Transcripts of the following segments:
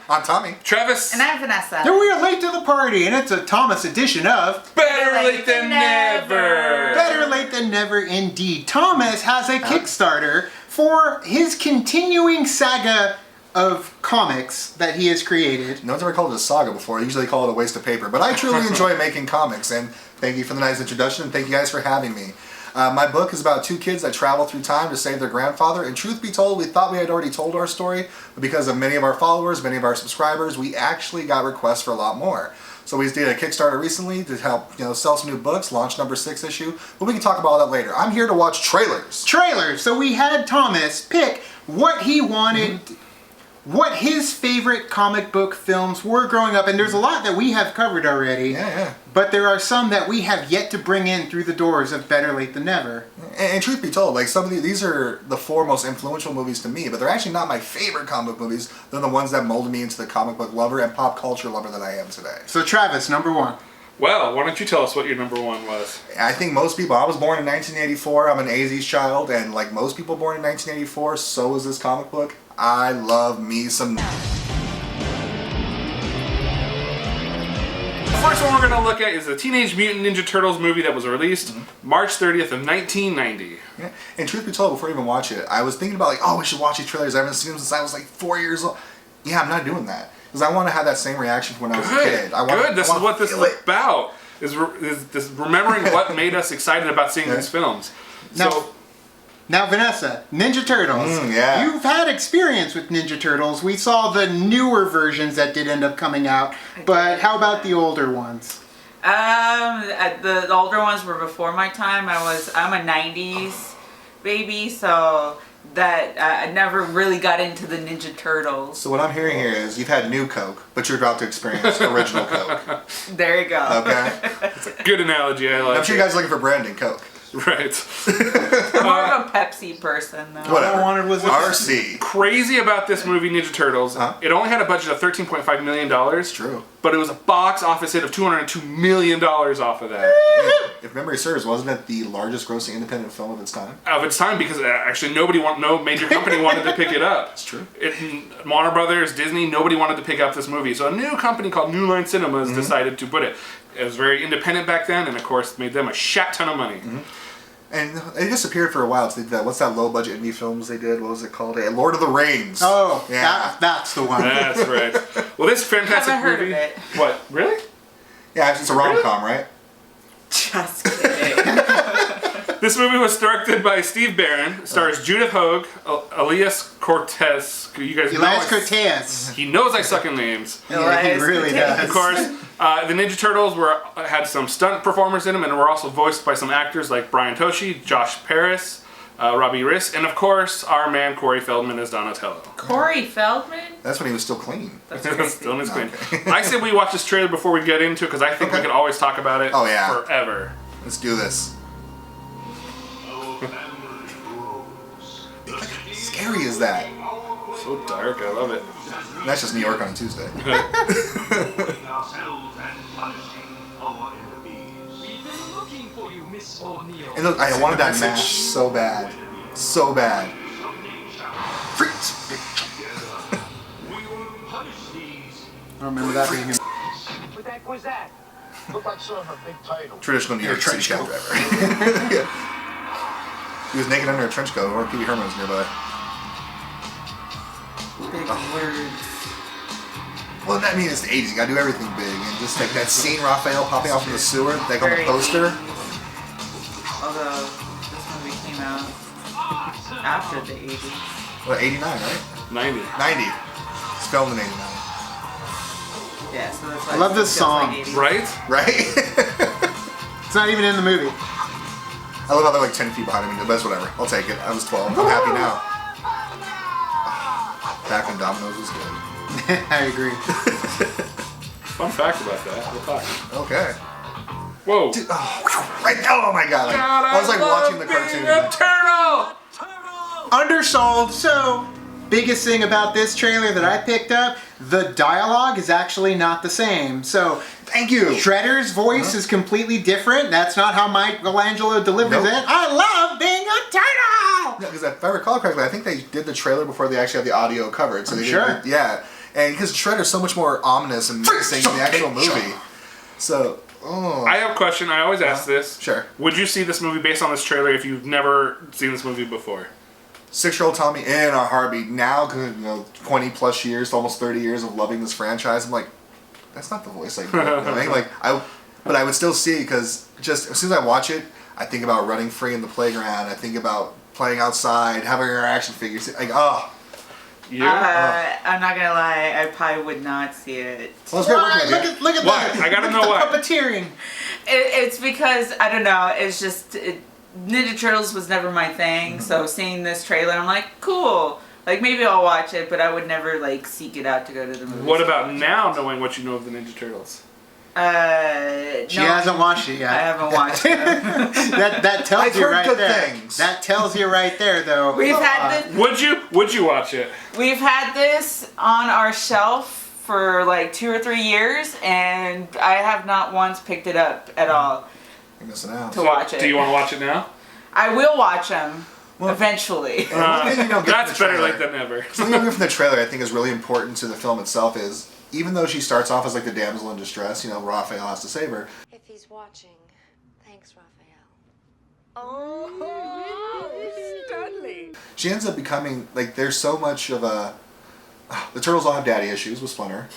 I'm Tommy. Travis. And I'm Vanessa. And we are late to the party, and it's a Thomas edition of Better Late Than Never. Better Late Than Never indeed. Thomas has a Kickstarter for his continuing saga of comics that he has created. No one's ever called it a saga before. Usually they call it a waste of paper. But I truly enjoy making comics, and thank you for the nice introduction, and thank you guys for having me. My book is about two kids that travel through time to save their grandfather, and truth be told, we thought we had already told our story, but because of many of our followers, many of our subscribers, we actually got requests for a lot more. So we did a Kickstarter recently to help sell some new books, launch number 6 issue, but we can talk about all that later. I'm here to watch trailers. Trailers! So we had Thomas pick what he wanted, what his favorite comic book films were growing up, and there's a lot that we have covered already. Yeah. But there are some that we have yet to bring in through the doors of Better Late Than Never. And truth be told, like some of these are the 4 most influential movies to me, but they're actually not my favorite comic book movies. They're the ones that molded me into the comic book lover and pop culture lover that I am today. So Travis, number 1. Well, why don't you tell us what your number 1 was? I think most people, I was born in 1984, I'm an 80s child, and like most people born in 1984, so was this comic book. I love me some... The first one we're going to look at is the Teenage Mutant Ninja Turtles movie that was released March 30th of 1990. Yeah. And truth be told, before I even watch it, I was thinking about like, oh, we should watch these trailers. I haven't seen them since I was like 4 years old. Yeah, I'm not doing that. Because I want to have that same reaction from when I was a kid. This is what this is about. Is this remembering what made us excited about seeing these films. Now, Vanessa, Ninja Turtles. Yeah. You've had experience with Ninja Turtles. We saw the newer versions that did end up coming out, but how about the older ones? The older ones were before my time. I'm a 90s baby, so that I never really got into the Ninja Turtles. So what I'm hearing here is you've had new Coke, but you're about to experience original Coke. There you go. Okay? It's a good analogy. I like I'm sure you guys are looking for Brandon Coke. Right. I'm more of a Pepsi person, though. Whatever. All I wanted was RC. Crazy about this movie, Ninja Turtles. It only had a budget of $13.5 million. True. But it was a box office hit of $202 million off of that. If memory serves, wasn't it the largest grossing independent film of its time? Of its time, because actually no major company wanted to pick it up. It's true. Warner Brothers, Disney, nobody wanted to pick up this movie. So a new company called New Line Cinemas decided to put it. It was very independent back then, and of course made them a shat ton of money. And they disappeared for a while. So they did that. What's that low-budget indie films they did? What was it called? Lord of the Rings. Oh, yeah. that's the one. That's right. Well, this fantastic Haven't heard movie. of it. What? Really? Yeah, it's a rom-com, right? Just kidding. This movie was directed by Steve Barron. Stars Judith Hogue, Elias Cortez. You guys know Elias Cortez. He knows I suck in names. Yeah, he really does. Of course, the Ninja Turtles had some stunt performers in them, and were also voiced by some actors like Brian Toshi, Josh Paris, Robbie Riss, and of course, our man Corey Feldman as Donatello. Corey Feldman? That's when he was still clean. That's crazy. Still in his clean. I say we watch this trailer before we get into it, because I think we could always talk about it forever. Let's do this. How scary is that? So dark, I love it. That's just New York on a Tuesday. And look, I wanted that match so bad. So bad. Freeze! I remember that being him. What the heck was that? Looked like sort of a big title. Traditional New York City cab driver. Yeah. He was naked under a trench coat, or Pee Wee Herman was nearby. Big words. Well, that means it's the 80s. You gotta do everything big. And just like that scene, Raphael popping out from the sewer, like on the poster. Although, this movie came out after the 80s. What, 89, right? 90. 90. It's filmed in 89. Yeah, so that's why I love it this feels song. like 80s. Right? Right? It's not even in the movie. I love how they're like 10 feet behind me, but that's whatever. I'll take it. I was 12. I'm happy now. Back when Domino's was good. I agree. Fun fact about that. We'll talk. Okay. Whoa. Dude, oh my god. Like, I was like watching the cartoon. A turtle! Undersold. So, biggest thing about this trailer that I picked up, the dialogue is actually not the same. So, thank you. Shredder's voice is completely different. That's not how Michelangelo delivers it. I love being a turtle! Because if I recall correctly, I think they did the trailer before they actually had the audio covered. So they sure. Yeah. And because Shredder's so much more ominous and menacing in the actual movie. So, I have a question. I always ask this. Sure. Would you see this movie based on this trailer if you've never seen this movie before? 6-year-old Tommy in a heartbeat. Now, 20 plus years, almost 30 years of loving this franchise, I'm like, that's not the voice I grew up knowing. But I would still see it because just as soon as I watch it, I think about running free in the playground. I think about playing outside, having our action figures. Like, oh. Yeah. I'm not gonna lie, I probably would not see it. Well, it's great working with you. Look at Why? that. I gotta know Look at why. the puppeteering. It's because I don't know. It's just Ninja Turtles was never my thing. So seeing this trailer, I'm like, cool. Like maybe I'll watch it, but I would never like seek it out to go to the movie. What about now, knowing what you know of the Ninja Turtles? She hasn't watched it yet. I haven't watched it. that tells I've you heard right good there. things. That tells you right there, though. We've had this. Would you watch it? We've had this on our shelf for like 2 or 3 years, and I have not once picked it up at all You're missing out. to watch it. Do you want to watch it now? I will watch them eventually. One thing you don't get from That's the better trailer- late than never. Something you don't get from the trailer I think is really important to the film itself is, even though she starts off as like the damsel in distress, Raphael has to save her. If he's watching, thanks, Raphael. She ends up becoming, like, there's so much of a... The Turtles all have daddy issues with Splinter.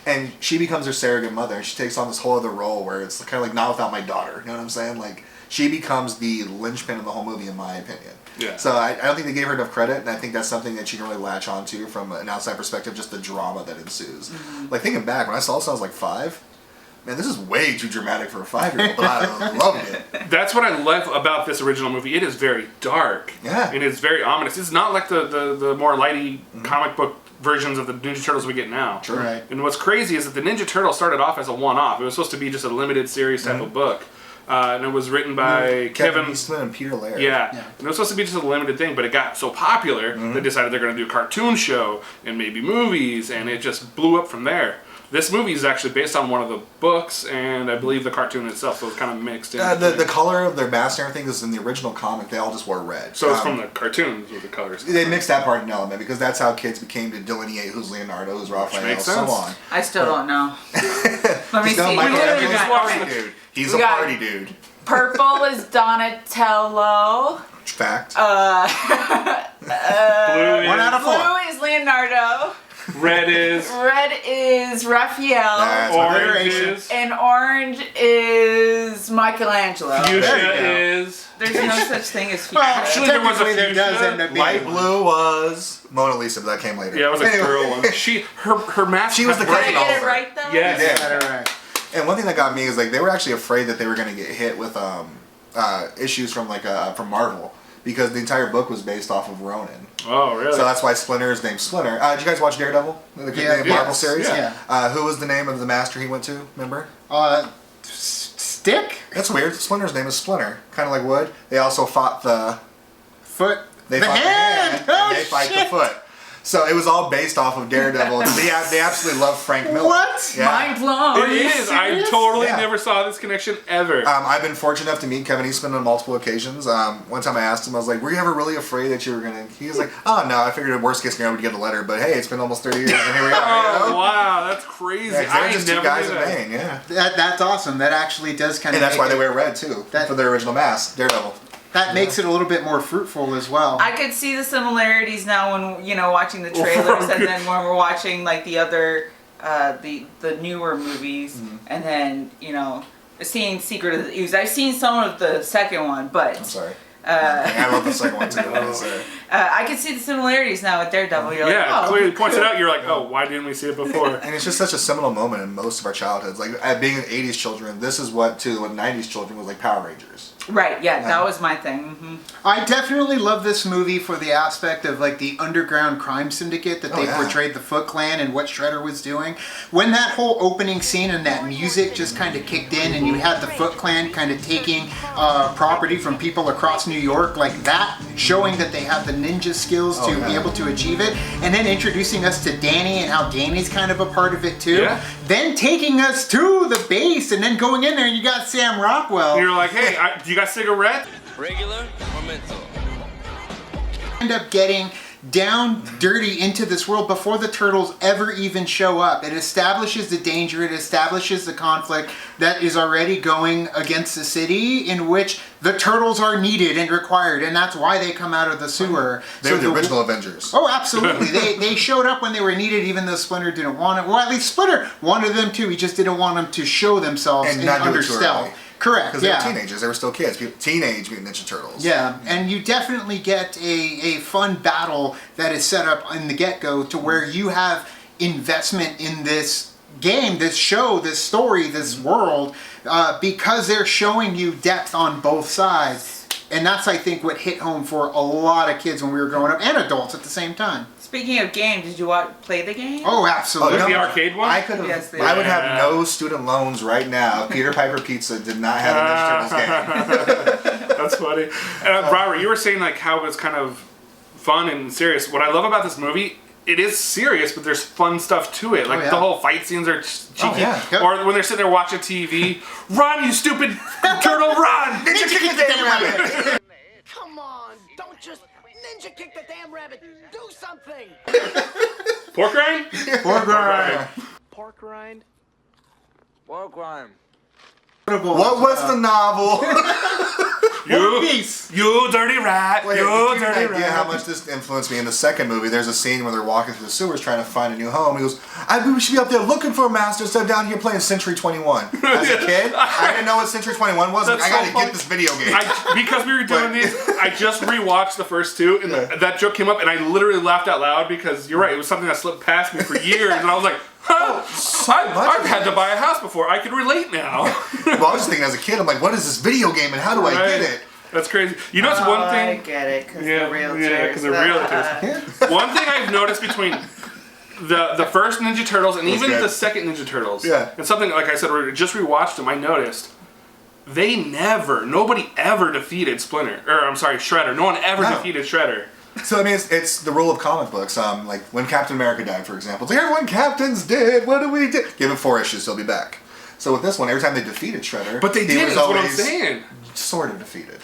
And she becomes their surrogate mother, and she takes on this whole other role where it's kind of like, not without my daughter. You know what I'm saying? Like, she becomes the linchpin of the whole movie, in my opinion. Yeah. So I don't think they gave her enough credit, and I think that's something that she can really latch onto from an outside perspective, just the drama that ensues. Like, thinking back, when I saw this, I was like 5. Man, this is way too dramatic for a 5-year-old, but I loved it. That's what I love about this original movie. It is very dark. Yeah. And it's very ominous. It's not like the more lighty comic book versions of the Ninja Turtles we get now. Sure. Right. And what's crazy is that the Ninja Turtles started off as a one-off. It was supposed to be just a limited series type of book. And it was written by Kevin Eastman and Peter Laird. Yeah. And it was supposed to be just a limited thing, but it got so popular, they decided they're going to do a cartoon show and maybe movies, and it just blew up from there. This movie is actually based on one of the books, and I believe the cartoon itself, so it's kind of mixed in. The color of their mask and everything is in the original comic. They all just wore red. So it's from the cartoons with the colors. They mixed that part in an element because that's how kids became to delineate who's Leonardo, who's Raphael, makes so sense. on. I still don't know. Let me He's no see. Michelangelo's We got- party okay. dude. He's We a got- party dude. Purple is Donatello. Fact. Blue One out of 4. Blue is Leonardo. red is, Red is Raphael. That's my favorite. orange is, And orange is Michelangelo. There you fuchsia go. is. There's no such thing as fuchsia. Well, Actually, there was a technically there does fuchsia. end up being Light one. blue was Mona Lisa, but that came later. Yeah, it was a Anyway. girl one. Her mask. She was the Did I cousin get it Oliver. right though? Yes. Yeah. Got it right. And one thing that got me is like they were actually afraid that they were going to get hit with issues from from Marvel because the entire book was based off of Ronin. Oh, really? So that's why Splinter is named Splinter. Did you guys watch Daredevil? The Yeah. Marvel series? Yeah. Who was the name of the master he went to? Remember? Stick? That's weird. Splinter's name is Splinter. Kind of like wood. They also fought the... Foot? They the fought hand! the hand, Oh, and they fight shit. the foot. So it was all based off of Daredevil. They absolutely love Frank Miller. What? Yeah. Mind blown. It is. I serious? totally Yeah. never saw this connection ever. I've been fortunate enough to meet Kevin Eastman on multiple occasions. One time I asked him, I was like, were you ever really afraid that you were going to... He was like, oh, no, I figured the worst case scenario would get a letter, but hey, it's been almost 30 years, and here we are. Oh, wow, that's crazy. Yeah, 'cause they're I just never two guys knew in that. Maine, yeah. That's awesome. That actually does kind of And that's why they wear red, too, That- for their original mask, Daredevil. That makes it a little bit more fruitful as well. I could see the similarities now when watching the trailers, and then when we're watching like the other the newer movies, and then seeing Secret of the Ooze. I've seen some of the second one, but I'm sorry. I love the second one, too. I can see the similarities now with Daredevil. You're Yeah, like, oh, clearly points it out. You're like, oh, why didn't we see it before? And it's just such a seminal moment in most of our childhoods. Like, being an 80s children, this is what, to the 90s children, was like Power Rangers. right, yeah, that was my thing. hmm I definitely love this movie for the aspect of like the underground crime syndicate that they yeah. portrayed the Foot Clan and what Shredder was doing. When that whole opening scene and that music just kind of kicked in and you had the Foot Clan kind of taking property from people across New York like that, showing that they have the ninja skills to be able to achieve it, and then introducing us to Danny and how Danny's kind of a part of it too. Yeah. Then taking us to the base and then going in there and you got Sam Rockwell. You're like, hey, do you got cigarette? Regular or mental? End up getting down dirty into this world before the turtles ever even show up. It establishes the danger, it establishes the conflict that is already going against the city, in which the turtles are needed and required, and that's why they come out of the sewer. They were the original Avengers. Oh, absolutely. They showed up when they were needed, even though Splinter didn't want it. Well, at least Splinter wanted them to. He just didn't want them to show themselves And not do under it too stealth. early. Correct, Because yeah. they were teenagers. They were still kids. Teenage Mutant Ninja Turtles. Yeah, and you definitely get a fun battle that is set up in the get-go to where you have investment in this game, this show, this story, this world, because they're showing you depth on both sides. And that's, I think, what hit home for a lot of kids when we were growing up, and adults at the same time. Speaking of games, did you play the game? Oh, absolutely. The arcade one? I could have. Yes, they I would are. have no student loans right now. Peter Piper Pizza did not have a Ninja Turtles game. That's funny. And Robert, you were saying like how it's kind of fun and serious. What I love about this movie, it is serious, but there's fun stuff to it. Like yeah. the whole fight scenes are cheeky. yeah. Or when they're sitting there watching TV, run, you stupid turtle, run! Ninja kick the damn rabbit! Come on, don't just ninja kick the damn rabbit. Do something. Pork rind? Pork rind. Pork rind. What was the novel? You dirty rat! Wait, You to give you dirty an idea how rat! much this influenced me in the second movie, there's a scene where they're walking through the sewers trying to find a new home. He goes, we should be up there looking for a master instead of down here playing Century 21. As a kid, I didn't know what Century 21 was. That's I so gotta funny. get this video game. Because we were doing these, I just rewatched the first two, and that joke came up, and I literally laughed out loud because you're right, it was something that slipped past me for years, and I was like, I've had to buy a house before. I can relate now. Well, I was just thinking as a kid, I'm like, what is this video game and how do I get it? That's crazy. You know, it's one I thing. get it, because Yeah, the realtors. yeah, 'cause they're realtors. One thing I've noticed between the first Ninja Turtles and even good. the second Ninja Turtles, Yeah. and something like I said, we just rewatched them. I noticed nobody ever defeated Shredder. No one ever No. defeated Shredder. So I mean, it's the rule of comic books. Like when Captain America died, for example, it's like everyone captain's dead. What do we do? Give him 4 issues, he'll be back. So with this one, every time they defeated Shredder, But they he did. was That's what I'm always saying. sort of defeated.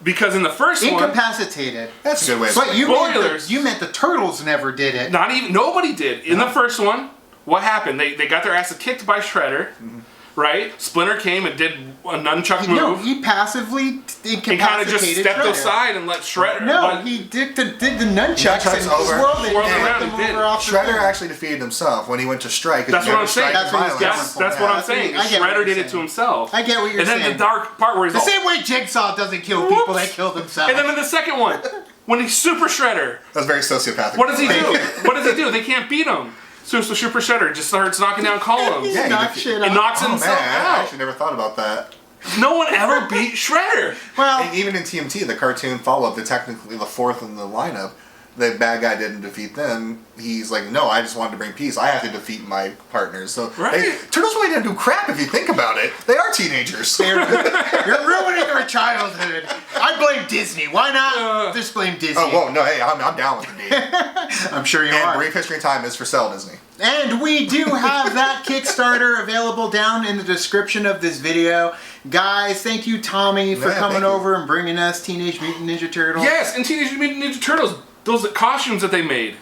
Because in the first one, Incapacitated. That's a good way. Of But saying you it. Spoilers. meant the turtles never did it. nobody did. In the first one, what happened? They got their asses kicked by Shredder, right? Splinter came and did a nunchuck No, move. he passively incapacitated He kind of just stepped Shredder. aside and let Shredder. No, he did the nunchucks Nunchucks and over. swirled it Swirled and around, knocked them he did. over off the Shredder thing. actually defeated himself when he went to strike. That's what I'm saying. That's what he's Violence. going That's for. what I'm That's saying. I get what Shredder you're did it saying. to himself. I get what you're And then saying. the dark part where he's The all, same way Jigsaw doesn't kill people, they Whoops. kill themselves. and then in the second one, when he's Super Shredder, That's very sociopathic. what does he do? What does he do? They can't beat him. So Super Shredder just starts knocking down columns. Yeah, he knock did- shit It out. knocks Oh himself man, I out. actually never thought about that. No one ever beat Shredder. Well, And even in TMT, the cartoon follow-up, they're technically the fourth in the lineup. The bad guy didn't defeat them. He's like, no, I just wanted to bring peace. I have to defeat my partners. So Right. Turtles really didn't do crap if you think about it. They are teenagers. you're ruining their childhood. I blame Disney. Why not just blame Disney? Oh, whoa, no, hey, I'm down with the deal. I'm sure you And are. Brief History of Time is for sale, Disney. And we do have that Kickstarter available down in the description of this video. Guys, thank you, Tommy, for Yeah, coming thank you. over and bringing us Teenage Mutant Ninja Turtles. Yes, and Teenage Mutant Ninja Turtles, those costumes that they made.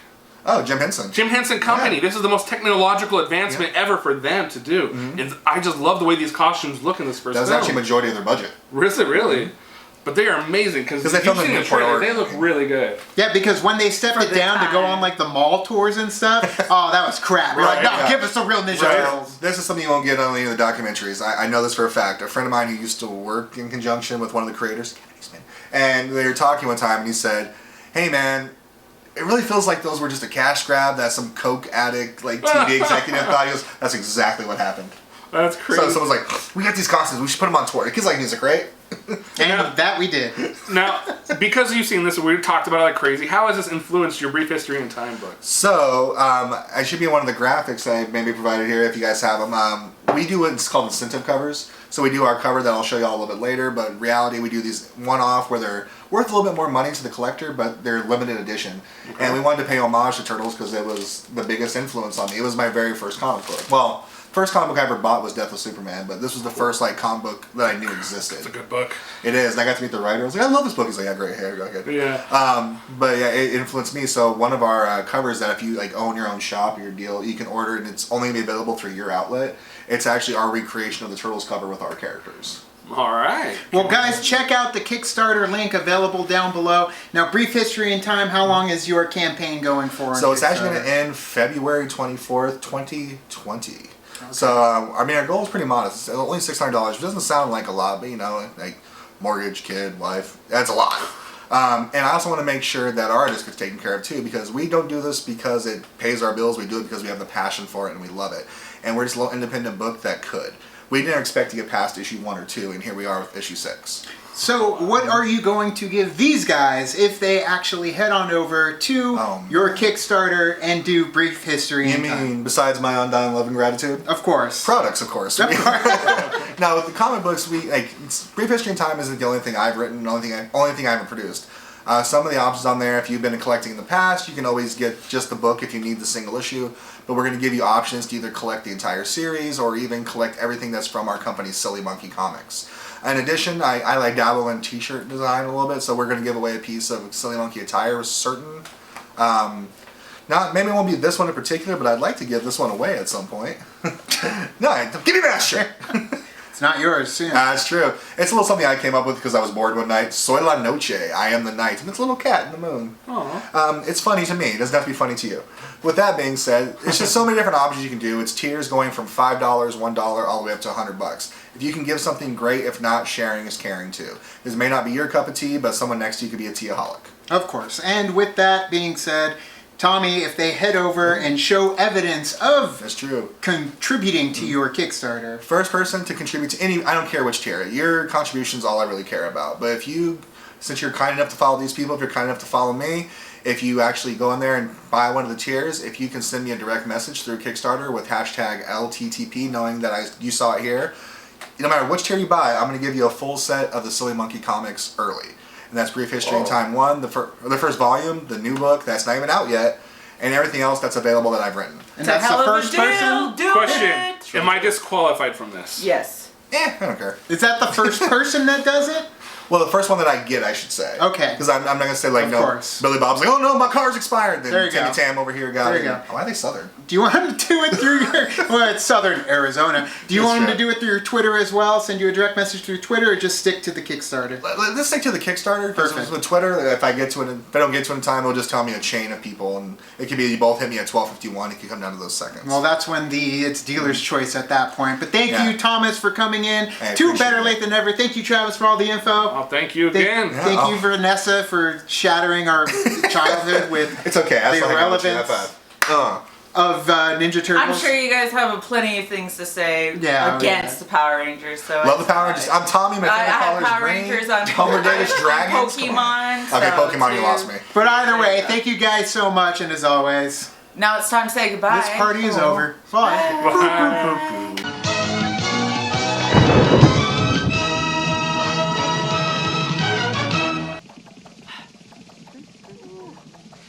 Oh, Jim Henson. Jim Henson Company. Yeah. This is the most technological advancement ever for them to do. And I just love the way these costumes look in this first That was film. actually a majority of their budget. Is it really? But they are amazing because 'Cause they you've filmed seen in the Newport, trailer. They Oregon. look really good. Yeah, because when they stepped it the down to go time. on like the mall tours and stuff, oh, that was crap. We're like, no, yeah. give us the real Ninja Right. Turtles. This is something you won't get on any of the documentaries. I know this for a fact. A friend of mine who used to work in conjunction with one of the creators, and they were talking one time, and he said, "Hey, man, it really feels like those were just a cash grab that some coke addict, like TV executive thought." He goes, "That's exactly what happened." That's crazy. So someone's like, "We got these costumes. We should put them on tour." The kids like music, right? And that we did. Now, because you've seen this, we talked about it like crazy. How has this influenced your Brief History in Time books? So, I should be in one of the graphics I maybe provided here if you guys have them. We do what's called incentive covers. So we do our cover that I'll show you all a little bit later, but in reality we do these one-off where they're worth a little bit more money to the collector, but they're limited edition. And we wanted to pay homage to Turtles because it was the biggest influence on me. It was my very first comic book. Well, first comic book I ever bought was Death of Superman, but this was the first like comic book that I knew existed. It's a good book. It is, and I got to meet the writer. I was like, I love this book. He's like, yeah, great, here, okay. Yeah. But yeah, it influenced me. So one of our covers that if you like own your own shop or your deal, you can order it, and it's only gonna be available through your outlet. It's actually our recreation of the Turtles cover with our characters. All right. Well, guys, check out the Kickstarter link available down below. Now, brief history and time. How long is your campaign going for? So it's actually going to end February 24th, 2020. Okay. So, I mean, our goal is pretty modest. It's only $600, which doesn't sound like a lot, but, you know, like mortgage, kid, wife, that's a lot. And I also want to make sure that our artist gets taken care of, too, because we don't do this because it pays our bills. We do it because we have the passion for it and we love it. And we're just a little independent book that could. We didn't expect to get past issue 1 or 2, and here we are with issue 6. So what are you going to give these guys if they actually head on over to your Kickstarter and do brief history? You mean besides my undying love and gratitude? Of course. Products, of course. Now with the comic books, we like brief history and time isn't the only thing I've written, the only thing I haven't produced. Some of the options on there, if you've been collecting in the past, you can always get just the book if you need the single issue. But we're going to give you options to either collect the entire series or even collect everything that's from our company, Sillie Monkie Comics. In addition, I like dabble in t-shirt design a little bit, so we're going to give away a piece of Sillie Monkie attire with certain. Maybe it won't be this one in particular, but I'd like to give this one away at some point. No, give me that shirt! It's not yours soon. That's true. It's a little something I came up with because I was bored one night. Soy la noche, I am the night. And it's a little cat in the moon. Aww. It's funny to me. It doesn't have to be funny to you. With that being said, it's just so many different options you can do. It's tiers going from $5, $1, all the way up to $100. If you can give something great, if not, sharing is caring too. This may not be your cup of tea, but someone next to you could be a teaholic. Of course. And with that being said, Tommy, if they head over and show evidence of That's true. contributing to your Kickstarter. First person to contribute to any, I don't care which tier, your contribution is all I really care about. But if you, since you're kind enough to follow these people, if you're kind enough to follow me, if you actually go in there and buy one of the tiers, if you can send me a direct message through Kickstarter with hashtag LTTP, knowing that you saw it here, no matter which tier you buy, I'm going to give you a full set of the Sillie Monkie Comics early. And that's Brief History in Time 1, the first volume, the new book that's not even out yet, and everything else that's available that I've written. And that's the first person? Question. Am I disqualified from this? Yes. I don't care. Is that the first person that does it? Well, the first one that I get, I should say. Okay. Because I'm not going to say, like, Of no, course. Billy Bob's like, oh no, my car's expired. Then There you Timmy go. Tam over here got There it. you go. Why are they Southern? Do you want him to do it through your... Well, it's Southern Arizona. Do you That's want him true. to do it through your Twitter as well? Send you a direct message through Twitter, or just stick to the Kickstarter? Let's stick to the Kickstarter. Because Perfect. with Twitter, if I don't get to it in time, it'll just tell me a chain of people. And it could be you both hit me at 12:51. It could come down to those seconds. Well, that's when it's dealer's choice at that point. But thank Yeah. you, Thomas, for coming in. I Too appreciate better it. late than never. Thank you, Travis, for all the info. Oh, thank you again. Thank you, Vanessa, for shattering our childhood with It's okay. I the still hang out with you. irrelevance High five. of Ninja Turtles. I'm sure you guys have plenty of things to say Yeah, against the Power Rangers. So Love the it's Power fine. Rangers. I'm Tommy. My I favorite have color is Power green. Rangers on Homer Davis Dragons. Pokemon. Okay, so Pokemon, you too. lost me. But either way, thank you guys so much, and as always, Now it's time to say goodbye. this party is over. Bye. Bye.